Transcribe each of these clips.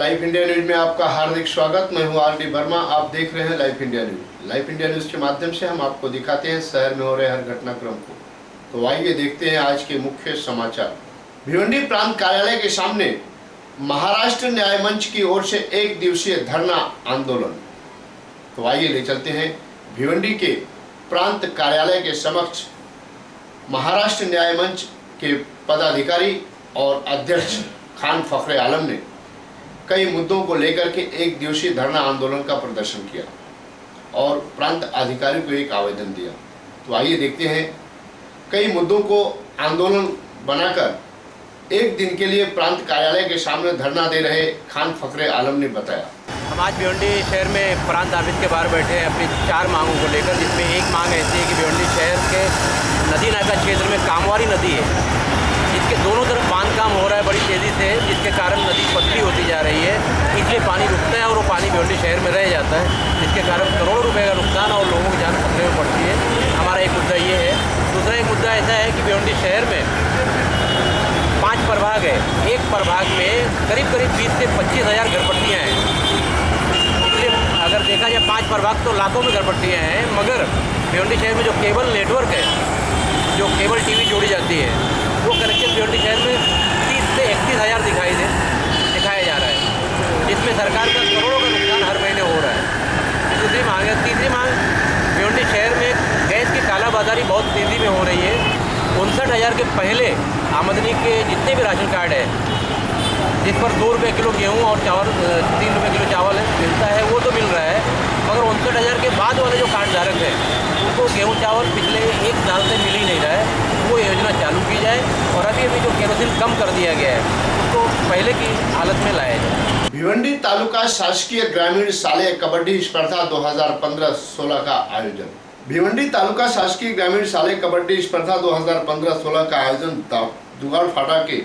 Live India news में आपका हार्दिक स्वागत। मैं हूं आर डी वर्मा। आप देख रहे हैं live India news. Live India news के माध्यम से हम आपको दिखाते हैं शहर में हो रहे हर घटनाक्रम को। तो आइए देखते हैं आज के मुख्य समाचार। भिवंडी प्रांत कार्यालय के सामने महाराष्ट्र न्याय मंच की ओर से 1 दिवसीय धरना आंदोलन। तो आइए ले चलते हैं भिवंडी के प्रांत कार्यालय के समक्ष। महाराष्ट्र न्याय मंच के पदाधिकारी और अध्यक्ष खान फखरे आलम ने कई मुद्दों को लेकर के 1 दिवसीय धरना आंदोलन का प्रदर्शन किया और प्रांत अधिकारी को एक आवेदन दिया। तो आइए देखते हैं कई मुद्दों को आंदोलन बनाकर 1 दिन के लिए प्रांत कार्यालय के सामने धरना दे रहे खान फखरे आलम ने बताया। हम आज भिवंडी शहर में प्रांत ऑफिस के बाहर बैठे हैं अपनी 4 मांगों को लेकर, जिसमें एक मांग ऐसी है कि भिवंडी शहर के नदी नाका क्षेत्र में कामवारी नदी है, जिसके दोनों तरफ बांध काम हो रहा है बड़ी तेज़ी से, जिसके कारण नदी पतली होती जा रही है। इसलिए पानी रुकता है और वो पानी भिवंडी शहर में रह जाता है, जिसके कारण करोड़ों रुपए का नुकसान और लोगों की जान खतरे में पड़ती है। हमारा एक मुद्दा ये है। दूसरा एक मुद्दा ऐसा है कि भिवंडी शहर में 5 प्रभाग है। एक प्रभाग में करीब 20 से 25 हज़ार घरपट्टियाँ हैं। इसलिए अगर देखा जाए 5 प्रभाग तो लाखों में घरपट्टियाँ हैं, मगर भिवंडी शहर में जो केबल नेटवर्क है, जो केबल टीवी जोड़ी जाती है, वो कनेक्शन भिवंडी शहर में 30 से 31 हज़ार दिखाया जा रहा है, जिसमें सरकार का करोड़ों का नुकसान हर महीने हो रहा है। दूसरी मांग है। तीसरी मांग, भिवंडी शहर में गैस की कालाबाजारी बहुत तेज़ी में हो रही है। 59,000 के पहले आमदनी के जितने भी राशन कार्ड है, जिस पर 2 रुपये किलो गेहूँ और चावल 3 रुपये किलो चावल मिलता है, वो तो मिल रहा है, मगर 59,000 के बाद वाले जो कार्ड धारक हैं उनको गेहूँ चावल पिछले 1 साल से मिल ही नहीं रहा है। वो योजना चालू की जाए और अभी जो केरोसिन कम कर दिया गया है उसको पहले की हालत में लाया जाए। भिवंडी तालुका शासकीय ग्रामीण शालेय कबड्डी स्पर्धा 2015-16 का आयोजन। भिवंडी तालुका शासकीय ग्रामीण शालेय कबड्डी स्पर्धा 2015-16 का आयोजन दुगाड़ फाटा के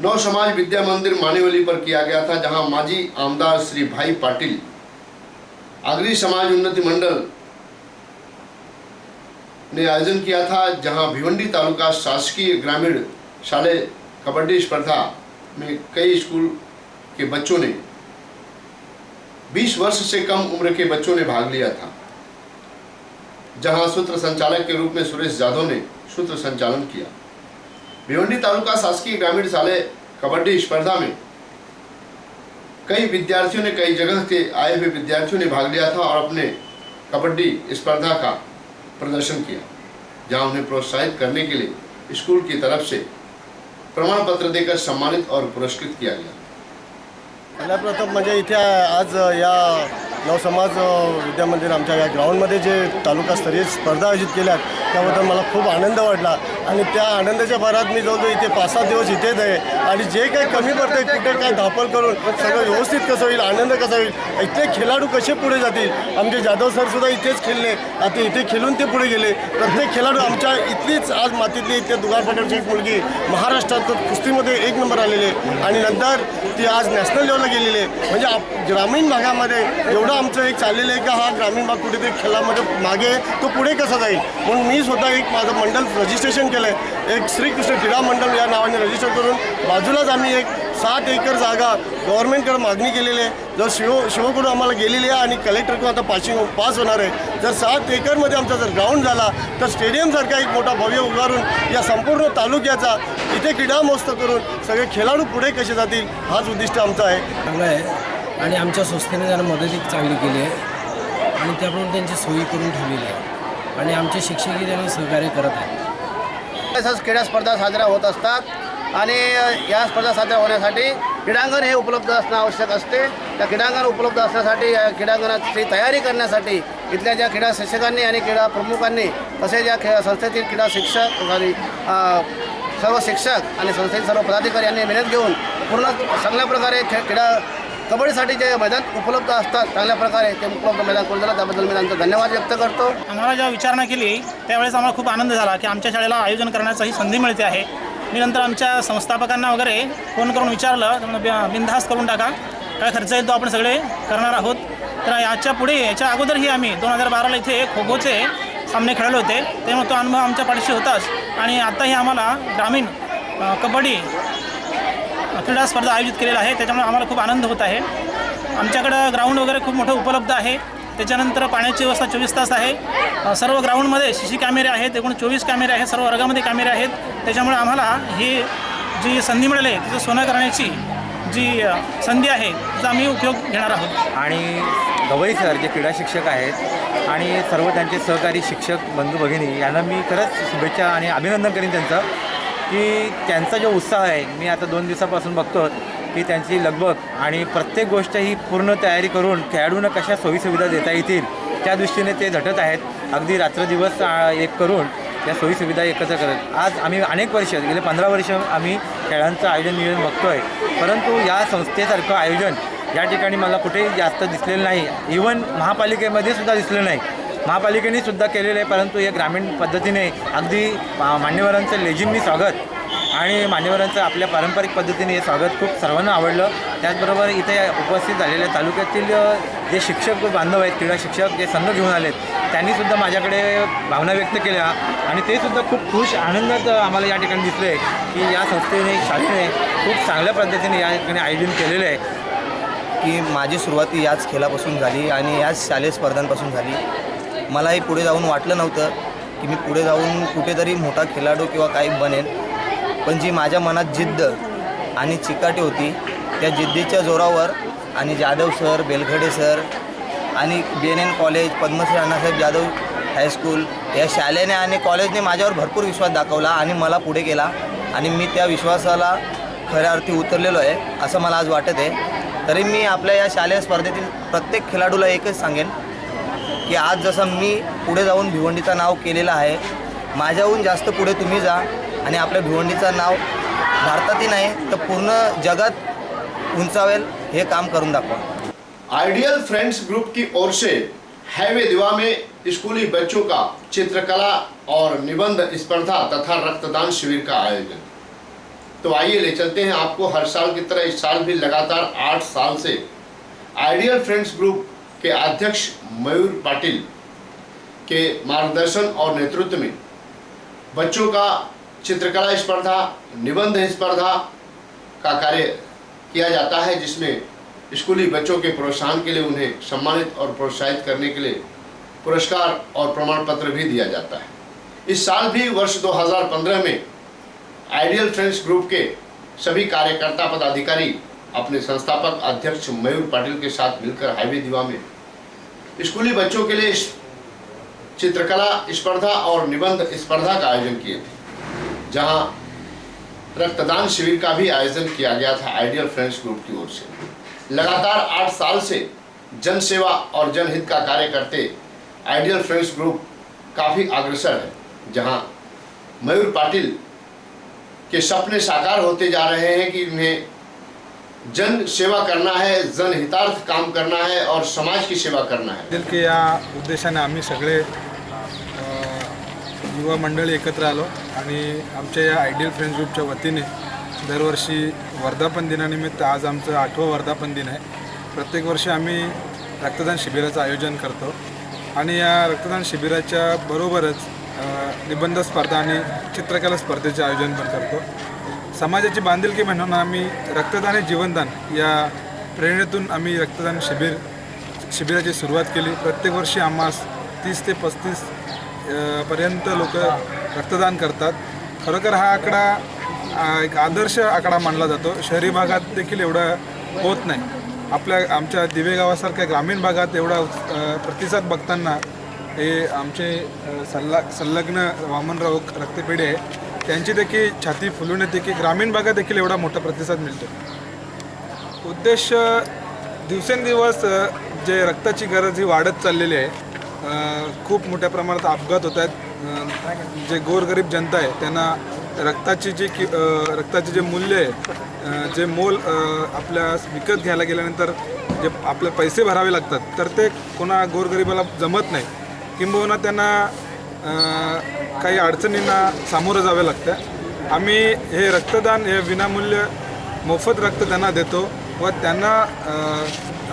नव समाज विद्या मंदिर मानेवली पर किया गया था, जहां माजी आमदार श्री भाई पाटिल, आगरी समाज उन्नति मंडल ने आयोजन किया था, जहां भिवंडी तालुका शासकीय ग्रामीण शालेय कबड्डी स्पर्धा में कई स्कूल के बच्चों ने 20 वर्ष से कम उम्र के बच्चों ने भाग लिया था, जहां सूत्र संचालक के रूप में सुरेश जाधव ने सूत्र संचालन किया। भिवंडी तालुका शासकीय ग्रामीण शालेय कबड्डी स्पर्धा में कई विद्यार्थियों ने, कई जगह के आए हुए विद्यार्थियों ने भाग लिया था और अपने कबड्डी स्पर्धा का प्रदर्शन किया, जहां उन्हें प्रोत्साहित करने के लिए स्कूल की तरफ से प्रमाण पत्र देकर सम्मानित और पुरस्कृत किया गया। प्रथम म्हणजे इथे आज या नवसमाज विद्या मंदिर आमच्या या ग्राउंडमध्ये जे तालुकास्तरीय स्पर्धा आयोजित केल्यात त्याबद्दल मला खूप आनंद वाटला आणि त्या आनंदाच्या भरात मी जवळजवळ इथे 5-7 दिवस इथेच आहे आणि जे काही कमी पडते कुठे काय धापल करून सगळं व्यवस्थित कसं होईल, आनंद कसा होईल, इथले खेळाडू कसे पुढे जातील। आमचे जाधव सरसुद्धा इथेच खेळले, आता इथे खेळून ते पुढे गेले। प्रत्येक खेळाडू आमच्या इथलीच आज मातीतली इथे दुगार फाट्याची एक मुलगी महाराष्ट्रात कुस्तीमध्ये 1 नंबर आलेले आणि नंतर ती आज नॅशनल लेवलला गेलेली आहे। म्हणजे ग्रामीण भागामध्ये एवढं आमचं एक चाललेलं आहे की हा ग्रामीण भाग कुठेतरी खेळामध्ये मागे तो पुढे कसा जाईल, म्हणून मी स्वतः एक माझं मंडल रजिस्ट्रेशन केलं आहे। एक श्रीकृष्ण क्रीडा मंडळ या नावाने रजिस्टर करून बाजूलाच आम्ही एक 7 एकर जागा गव्हर्नमेंटकडे मागणी केलेली आहे, जर शिवकडून आम्हाला गेलेली आहे आणि कलेक्टरकडून आता पास होणार आहे। जर 7 एकरमध्ये आमचा जर ग्राउंड झाला तर स्टेडियमसारखा एक मोठा भव्य उभारून या संपूर्ण तालुक्याचा इथे क्रीडा महोत्सव करून सगळे खेळाडू पुढे कसे जातील हाच उद्दिष्ट आमचा आहे। चांगलं आहे आणि आमच्या संस्थेने त्यांना मदत चांगली केली आहे आणि त्याप्रमाणे त्यांची सोयी करून ठेवलेली आहे आणि आमचे शिक्षकही त्यांना सहकार्य करत आहेत। तसंच क्रीडा स्पर्धा साजऱ्या होत असतात आणि या स्पर्धा साजऱ्या होण्यासाठी क्रीडांगण हे उपलब्ध असणं आवश्यक असते। त्या क्रीडांगण उपलब्ध असण्यासाठी या क्रीडांगणाची तयारी करण्यासाठी इथल्या ज्या क्रीडा शिक्षकांनी आणि क्रीडा प्रमुखांनी तसेच या संस्थेतील क्रीडा शिक्षक आणि सर्व शिक्षक आणि संस्थेतील सर्व पदाधिकारी यांनी मेहनत घेऊन पूर्ण चांगल्या प्रकारे क्रीडा कबड्डीसाठी जे मैदान उपलब्ध असतात चांगल्या प्रकारे ते उपलब्ध मैदान करून दिलं, त्याबद्दल मी त्यांचा धन्यवाद व्यक्त करतो। आम्हाला जेव्हा विचारणा केली त्यावेळेस आम्हाला खूप आनंद झाला की आमच्या शाळेला आयोजन करण्याची संधी मिळते आहे। मी नंतर आमच्या संस्थापकांना वगैरे फोन करून विचारलं, त्यामुळे बिनधास्त करून टाका, काय खर्च येईल तो आपण सगळे करणार आहोत। तर याच्या पुढे याच्या अगोदरही आम्ही 2012ला इथे खो खोचे सामने खेळले होते, त्यामुळे तो अनुभव आमच्या पाठीशी होताच आणि आताही आम्हाला ग्रामीण कबड्डी क्रीडा स्पर्धा आयोजित केलेला आहे, त्याच्यामुळे आम्हाला खूप आनंद होत आहे. आमच्याकडं ग्राउंड वगैरे खूप मोठं उपलब्ध आहे. त्याच्यानंतर पाण्याची व्यवस्था 24 तास आहे. सर्व ग्राउंडमध्ये CC कॅमेरे आहेत, एकूण 24 कॅमेरे आहेत, सर्व वर्गामध्ये कॅमेरे आहेत. त्याच्यामुळे आम्हाला ही जी संधी मिळाली आहे तिचं सोनं करण्याची जी संधी आहे तिचा आम्ही उपयोग घेणार आहोत. आणि गवई सर जे क्रीडा शिक्षक आहेत आणि सर्व त्यांचे सहकारी शिक्षक बंधू भगिनी यांना मी खरंच शुभेच्छा आणि अभिनंदन करीन त्यांचं, की त्यांचा जो उत्साह आहे मी आता 2 दिवसापासून बघतो की त्यांची लगबग आणि प्रत्येक गोष्ट ही पूर्ण तयारी करून खेळाडूंना कशा सोयीसुविधा देता येतील त्या दृष्टीने ते झटत आहेत. अगदी रात्रदिवस एक करून त्या सोयीसुविधा एकत्र करत. आज आम्ही अनेक वर्ष गेले 15 वर्ष आम्ही खेळांचं आयोजन नियोजन बघतो आहे, परंतु या संस्थेसारखं आयोजन या ठिकाणी मला कुठेही जास्त दिसलेलं नाही. इवन महापालिकेमध्ये सुद्धा दिसलं नाही. महापालिकेने सुद्धा केलेलं आहे, परंतु हे ग्रामीण पद्धतीने अगदी मान्यवरांचं लेझिमनी स्वागत आणि मान्यवरांचं आपल्या पारंपरिक पद्धतीने हे स्वागत खूप सर्वांना आवडलं. त्याचबरोबर इथे उपस्थित झालेल्या तालुक्यातील जे शिक्षक बांधव आहेत, क्रीडा शिक्षक जे संघ घेऊन आलेत, त्यांनीसुद्धा माझ्याकडे भावना व्यक्त केल्या आणि ते सुद्धा खूप खुश आनंदात आम्हाला या ठिकाणी दिसले की या संस्थेने शाळेने खूप चांगल्या पद्धतीने या ठिकाणी आयोजन केलेलं आहे. की माझी सुरुवाती याच खेळापासून झाली आणि याच शालेय स्पर्धांपासून झाली. मलाही पुढे जाऊन वाटलं नव्हतं की मी पुढे जाऊन कुठेतरी मोठा खेळाडू किंवा काही बनेन, पण जी माझ्या मनात जिद्द आणि चिकाटी होती त्या जिद्दीच्या जोरावर आणि जाधव सर, बेलखडे सर आणि BNN college, Padmashri Annasaheb Jadhav high school या शाळेने आणि कॉलेजने माझ्यावर भरपूर विश्वास दाखवला आणि मला पुढे केला आणि मी त्या विश्वासाला खऱ्या अर्थी उतरलेलो आहे असं मला आज वाटत आहे. तरी मी आपल्या या शालेय स्पर्धेतील प्रत्येक खेळाडूला एकच सांगेन की आज जसं मी पुढे जाऊन भिवंडीचं नाव केलेलं आहे, माझ्याहून जास्त पुढे तुम्ही जा आणि आपल्या भिवंडीचं नाव भारतातही नाही तर पूर्ण जगात उंचावेल हे काम करून दाखवा. आइडियल फ्रेंड्स ग्रुप की ओर से हाईवे दीवा में स्कूली बच्चों का चित्रकला और निबंध स्पर्धा तथा रक्तदान शिविर का आयोजन। तो आइए ले चलते हैं आपको हर साल की तरह इस साल भी लगातार 8 साल से आइडियल फ्रेंड्स ग्रुप के अध्यक्ष मयूर पाटिल के मार्गदर्शन और नेतृत्व में बच्चों का चित्रकला स्पर्धा, निबंध स्पर्धा का कार्य किया जाता है, जिसमें स्कूली बच्चों के प्रोत्साहन के लिए उन्हें सम्मानित और प्रोत्साहित करने के लिए पुरस्कार और प्रमाण पत्र भी दिया जाता है। इस साल भी वर्ष 2015 में आइडियल फ्रेंड्स ग्रुप के सभी कार्यकर्ता पदाधिकारी अपने संस्थापक अध्यक्ष मयूर पाटिल के साथ मिलकर हाईवे दीवा में स्कूली बच्चों के लिए चित्रकला स्पर्धा और निबंध स्पर्धा का आयोजन किए थे, जहां रक्तदान शिविर का भी आयोजन किया गया था आइडियल फ्रेंड्स ग्रुप की ओर से। लगातार 8 साल से जन सेवा और जनहित का कार्य करते आइडियल फ्रेंड्स ग्रुप काफ़ी अग्रसर है, जहां मयूर पाटिल के सपने साकार होते जा रहे हैं कि उन्हें जन सेवा करना है, जनहितार्थ काम करना है और समाज की सेवा करना है। दिल के या उद्देशाने आम्ही सगळे युवा मंडळी एकत्र आलो आणि आमच्या या आयडियल फ्रेंड्स ग्रुपच्या वतीने दरवर्षी वर्धापन दिनानिमित्त आज आमचं 8वं वर्धापन दिन आहे। प्रत्येक वर्षी आम्ही रक्तदान शिबिराचं आयोजन करतो आणि या रक्तदान शिबिराच्या बरोबरच निबंध स्पर्धा आणि चित्रकला स्पर्धेचे आयोजन पण करतो। समाजाची बांधिलकी म्हणून आम्ही रक्तदान हे जीवनदान या प्रेरणेतून आम्ही रक्तदान शिबिराची सुरुवात केली। प्रत्येक वर्षी आम्हास 30 ते 35 पर्यंत लोक रक्तदान करतात। खरोखर हा आकडा एक आदर्श आकडा मानला जातो। शहरी भागात देखील एवढा होत नाही। आमच्या दिवे गावासारख्या ग्रामीण भागात एवढा प्रतिसाद बघताना हे आमचे संलग्न वामनराव रक्तपेढी आहे, त्यांची देखील छाती फुलून येते की ग्रामीण भागात देखील एवढा मोठा प्रतिसाद मिळतो। उद्देश दिवसेंदिवस जे रक्ताची गरज ही वाढत चाललेली आहे। खूप मोठ्या प्रमाणात अपघात होत आहेत। जे गोरगरीब जनता आहे त्यांना रक्ताची जे मूल्य आहे, जे मोल आपल्या विकत घ्यायला गेल्यानंतर जे आपले पैसे भरावे लागतात, तर ते कोणा गोरगरिबाला जमत नाही, किंबहुना त्यांना काही अडचणींना सामोरं जावे लागतं। आम्ही हे रक्तदान हे विनामूल्य मोफत रक्त त्यांना देतो व त्यांना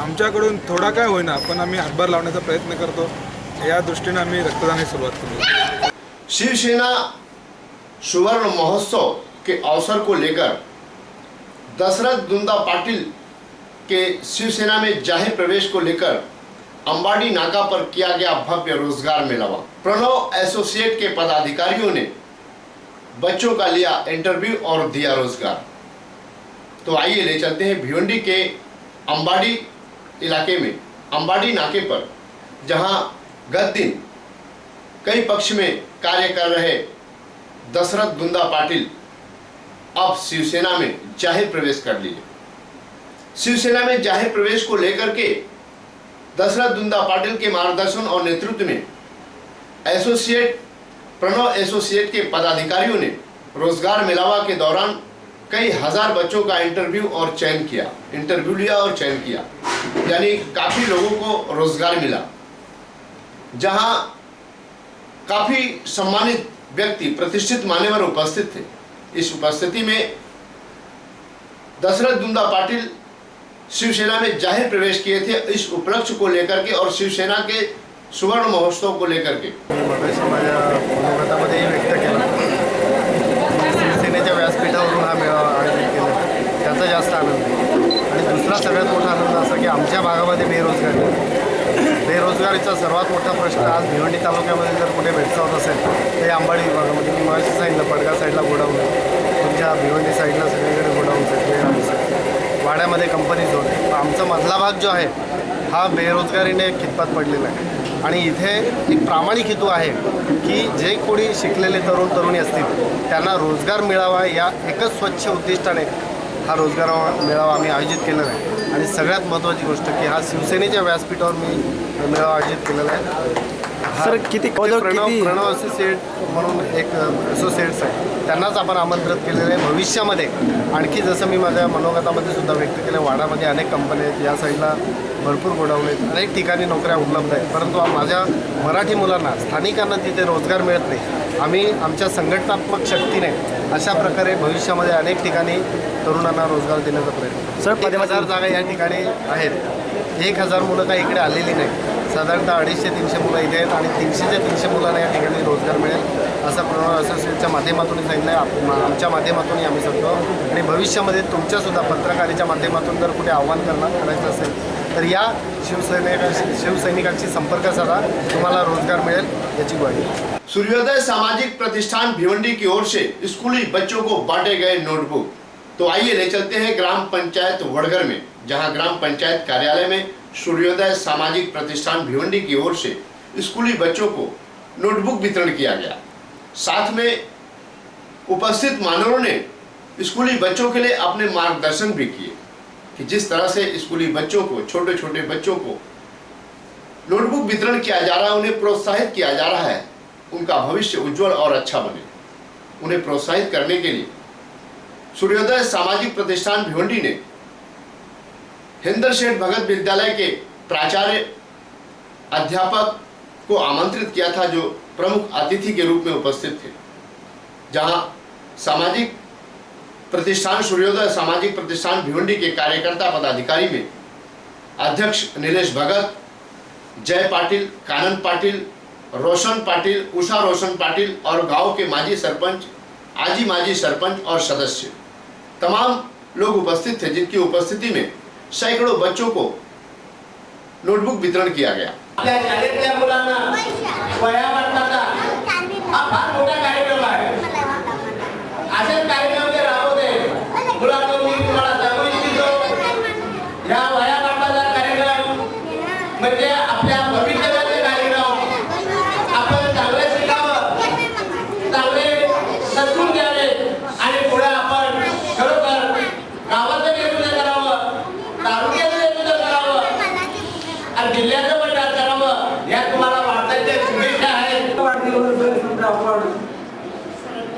आमच्याकडून थोडा काय होईना पण आम्ही हातभार लावण्याचा प्रयत्न करतो। या दृष्टीने आम्ही रक्तदानाची सुरुवात केली। शिवसेना सुवर्ण महोत्सव के अवसर को लेकर दशरथ दुंदा पाटिल के शिवसेना में जाहिर प्रवेश को लेकर अंबाड़ी नाका पर किया गया भव्य रोजगार मेलावा। प्रणव एसोसिएट के पदाधिकारियों ने बच्चों का लिया इंटरव्यू और दिया रोजगार। तो आइए ले चलते हैं भिवंडी के अंबाड़ी इलाके में, अंबाड़ी नाके पर, जहां गत दिन कई पक्ष में कार्य कर रहे दशरथ दुंदा पाटिल अब शिवसेना में जाहिर प्रवेश कर लिए। शिवसेना में जाहिर प्रवेश को लेकर के दशरथ दुंदा पाटिल के मार्गदर्शन और नेतृत्व में प्रणव एसोसिएट के पदाधिकारियों ने रोजगार मेलावा के दौरान कई हजार बच्चों का इंटरव्यू लिया और चयन किया, यानी काफी लोगों को रोजगार मिला। जहां काफी सम्मानित व्यक्ति, प्रतिष्ठित मान्यवर उपस्थित थे। इस उपस्थिति में दशरथ दुंदा पाटिल शिवसेना में जाहिर प्रवेश किए थे, इस उपलक्ष्य को लेकर के और शिवसेना के सुवर्ण महोत्सव को लेकर के। माझ्या मनोगतामध्ये व्यक्त केला, शिवसेनेच्या व्यासपीठावरून हा मेळावा आयोजित केला, त्याचा जास्त आनंद आहे। आणि दुसरा सगळ्यात मोठा आनंद असा की आमच्या भागामध्ये बेरोजगारीचा सर्वात मोठा प्रश्न आज भिवंडी तालुक्यामध्ये जर कुठे भेडसावत असेल तर अंबाडी विभागामध्ये, मी मगाशी सांगितलं पडगा साईडला गोडाऊन आहे, तुमच्या भिवंडी साईडला सगळीकडे गोडाऊन्स आहेत, वाड्यामध्ये कंपनीज होते। आमचा मधला भाग जो आहे हा बेरोजगारीने खितपात पडलेला आहे। आणि इथे एक प्रामाणिक हेतू आहे की जे कोणी शिकलेले तरुणी असतील त्यांना रोजगार मिळावा, या एकच स्वच्छ उद्दिष्टाने हा रोजगार मेळावा आम्ही आयोजित केलेला आहे। आणि सगळ्यात महत्त्वाची गोष्ट की हा शिवसेनेच्या व्यासपीठावर मी मेळावा आयोजित केलेला आहे। सर किती प्रणव एसोसिएट म्हणून एक एसोसिएट्स आहे, त्यांनाच आपण आमंत्रित केलेलं आहे। भविष्यामध्ये आणखी जसं मी माझ्या मनोगतामध्ये सुद्धा व्यक्त केलं, वाडामध्ये अनेक कंपन्या आहेत, या साईडला भरपूर गोडाऊन आहेत, अनेक ठिकाणी नोकऱ्या उपलब्ध आहेत, परंतु माझ्या मराठी मुलांना, स्थानिकांना तिथे रोजगार मिळत नाही। आम्ही आमच्या संघटनात्मक शक्तीने अशा प्रकारे भविष्यामध्ये अनेक ठिकाणी तरुणांना रोजगार देण्याचा प्रयत्न। सर 1000 जागा या ठिकाणी आहेत, 1000 मुलं काही इकडे आलेली नाही, साधारणतः 250-300 मुलं इथे आहेत आणि 300 ते 300 मुलांना या ठिकाणी रोजगार मिळेल असं प्रणव असोसिएटच्या माध्यमातून सांगितलं आहे। आमच्या माध्यमातूनही आम्ही सांगतो आणि भविष्यामध्ये तुमच्यासुद्धा पत्रकारितेच्या माध्यमातून जर कुठे आव्हान करायचं असेल तर या शिवसैनिकांशी संपर्क साधा, तुम्हाला रोजगार मिळेल याची ग्वाही। सूर्योदय सामाजिक प्रतिष्ठान भिवंडी की ओर से स्कूली बच्चों को बांटे गए नोटबुक। तो आइए ले चलते हैं ग्राम पंचायत वड़गर में, जहां ग्राम पंचायत कार्यालय में सूर्योदय सामाजिक प्रतिष्ठान भिवंडी की ओर से स्कूली बच्चों को नोटबुक वितरण किया गया। साथ में उपस्थित मान्यवरों ने स्कूली बच्चों के लिए अपने मार्गदर्शन भी किए कि जिस तरह से स्कूली बच्चों को, छोटे छोटे बच्चों को नोटबुक वितरण किया जा रहा है, उन्हें प्रोत्साहित किया जा रहा है, उनका भविष्य उज्जवल और अच्छा बने। उन्हें प्रोत्साहित करने के लिए सूर्योदय सामाजिक प्रतिष्ठान भिवंडी ने हिंदर शेठ भगत विद्यालय के प्राचार्य अध्यापक को आमंत्रित किया था, जो प्रमुख अतिथि के रूप में उपस्थित थे। जहां सामाजिक प्रतिष्ठान सूर्योदय सामाजिक प्रतिष्ठान भिवंडी के कार्यकर्ता पदाधिकारी में अध्यक्ष नीलेश भगत, जय पाटिल, कानन पाटिल, रोशन पाटिल, उषा रोशन पाटिल और गांव के माजी सरपंच, आजी माजी सरपंच और सदस्य तमाम लोग उपस्थित थे, जिनकी उपस्थिति में सैकड़ों बच्चों को नोटबुक वितरण किया गया। आपल्या शाळेतल्या मुलांना वह्या वाटण्याचा हा फार मोठा कार्यक्रम आहे। असेच कार्यक्रम जे राबवते मुलांना मी तुम्हाला सांगू इच्छितो, या वह्या वाटण्याचा कार्यक्रम म्हणजे आपल्या भविष्याचे कार्यक्रम। आपण चांगले शिकावं, चांगले सद्गुण घ्यावे आणि पुढे आपण खरोखर गावाचं नेतृत्व करावं, तालुक्याचं नेतृत्व करावं आणि जिल्ह्याचं प्रचार करावं, या तुम्हाला वाटण्याच्या शुभेच्छा आहेत। वाढदिवस सुद्धा आपण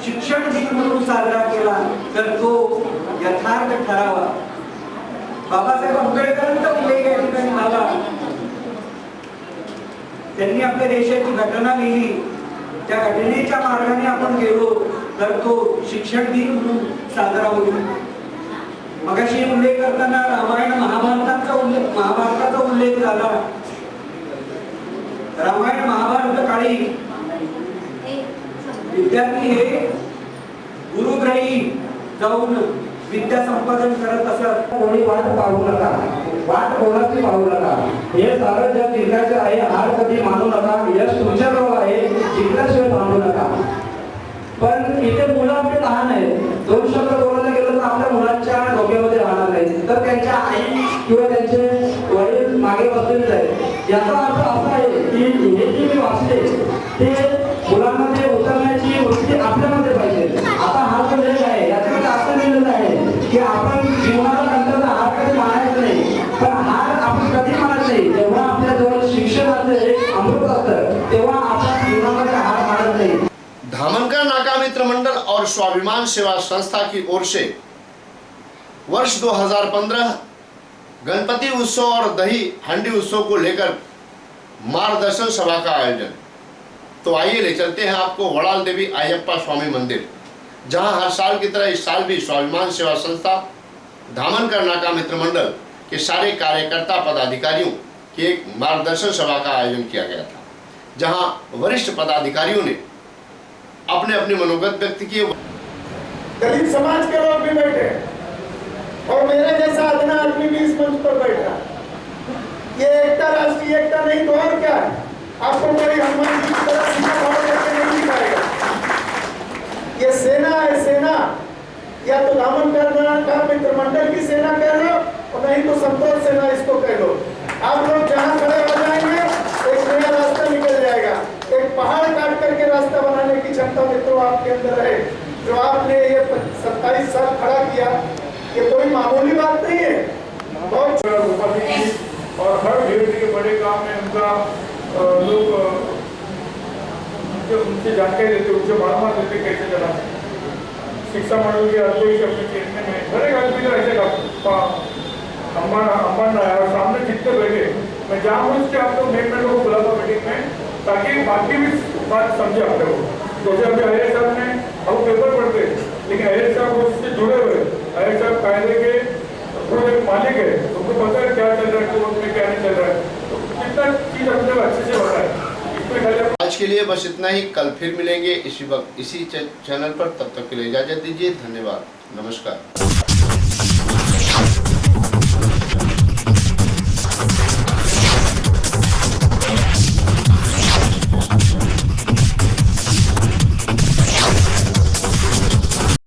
शिक्षण दिन म्हणून साजरा केला तर तो यथार्थ ठरावा। बाबासाहेब आंबेडकरांचा उल्लेख या ठिकाणी झाला, त्यांनी आपल्या देशाची घटना लिहिली, त्या घटनेच्या मार्गाने आपण गेलो तर तो शिक्षण दिन म्हणून साजरा होईल। मगाशी उल्लेख करताना रामायण महाभारताचा उल्लेख झाला। रामायण महाभारत काळी विद्यार्थी हे गुरुग्रही जाऊन विद्या संपादन करत असत. कोणी वाट पाहू नका, वाट कोणाची पाहू नका. हे सारं जग जिंकायचं आहे, हार कधी मानू नका. यश तुमच्याजवळ आहे, जिंकल्याशिवाय थांबू नका. पण इथे मुलं आपले लहान आहेत. 2 शब्द बोलायला गेलं तर आपल्या मुलांच्या डोक्यामध्ये राहणार नाही, तर त्यांच्या आई किंवा त्यांचे वडील मागे बसलेले आहेत. याचा अर्थ असा आहे की हे जे मी वाचले ते मुलांमध्ये उतरण्याची वृत्ती आपल्यामध्ये पाहिजे. आता हा जो लेख आहे याच्यामध्ये असं लिहिलेलं आहे की आपण जीवनाला नंतर हार कधी मानायचं नाही, पण हार आपण कधी मानत नाही जेव्हा आपल्याजवळ शिक्षणाचं एक अमृत असतं तेव्हा आपण जीवनामध्ये हार मानत नाही. धामनकर नाका मित्र मंडल और स्वाभिमान सेवा संस्था की ओर से वर्ष 2015 गणपति उत्सव और दही हंडी उत्सव को लेकर मार्गदर्शन सभा का आयोजन। तो आइए ले चलते हैं आपको वड़ाल देवी अयप्पा स्वामी मंदिर, जहां हर साल की तरह इस साल भी स्वाभिमान सेवा संस्था धामनकर नाका मित्र मंडल के सारे कार्यकर्ता पदाधिकारियों की एक मार्गदर्शन सभा का आयोजन किया गया था, जहां वरिष्ठ पदाधिकारियों ने अपने अपने मनोगत व्यक्त किए। दलित समाज के लोग भी बैठे और मेरे जैसा अदना आदमी भी इस मंच पर बैठा। ये एकता राष्ट्रीय एकता नहीं तो और क्या है? आपको कोई हनुमान जी की तरह सीधा भाव करके नहीं दिखाएगा। ये सेना है, सेना या तो धामनकर का मित्र मंडल की सेना कह लो और नहीं तो संतोष सेना इसको कह लो। आप लोग जहाँ खड़े हो जाएंगे एक नया रास्ता निकल जाएगा। एक पहाड़ काट करके रास्ता बनाने की क्षमता मित्रों आपके अंदर है। जो आपने ये 27 साल खड़ा किया, ये कोई मामूली बात नहीं है। बहुत और हर भीड़ के बड़े काम में उनका लोग उनसे जानकारी देते, उनसे मालूमात देते कैसे चला। शिक्षा मंडल के अध्यक्ष अपने चेतने में हर एक आदमी का ऐसे अम्बान रहा है और सामने जितने बैठे मैं जानबूझ के आप लोग मेन को बुलाता मीटिंग में, ताकि बाकी भी बात समझे आप लोग। जैसे अभी अहिर साहब ने हम पेपर पढ़ते, लेकिन अहिर साहब उससे जुड़े हुए, अहिर साहब कायदे के खुद एक मालिक है, उनको पता है क्या चल रहा है, कोर्ट में क्या नहीं चल रहा है, तो कितना चीज अपने को अच्छे से हो रहा है। इसमें खाली आज के लिए बस इतना ही। कल फिर मिलेंगे इसी वक्त इसी चैनल पर। तब तक के लिए इजाजत दीजिए। धन्यवाद, नमस्कार।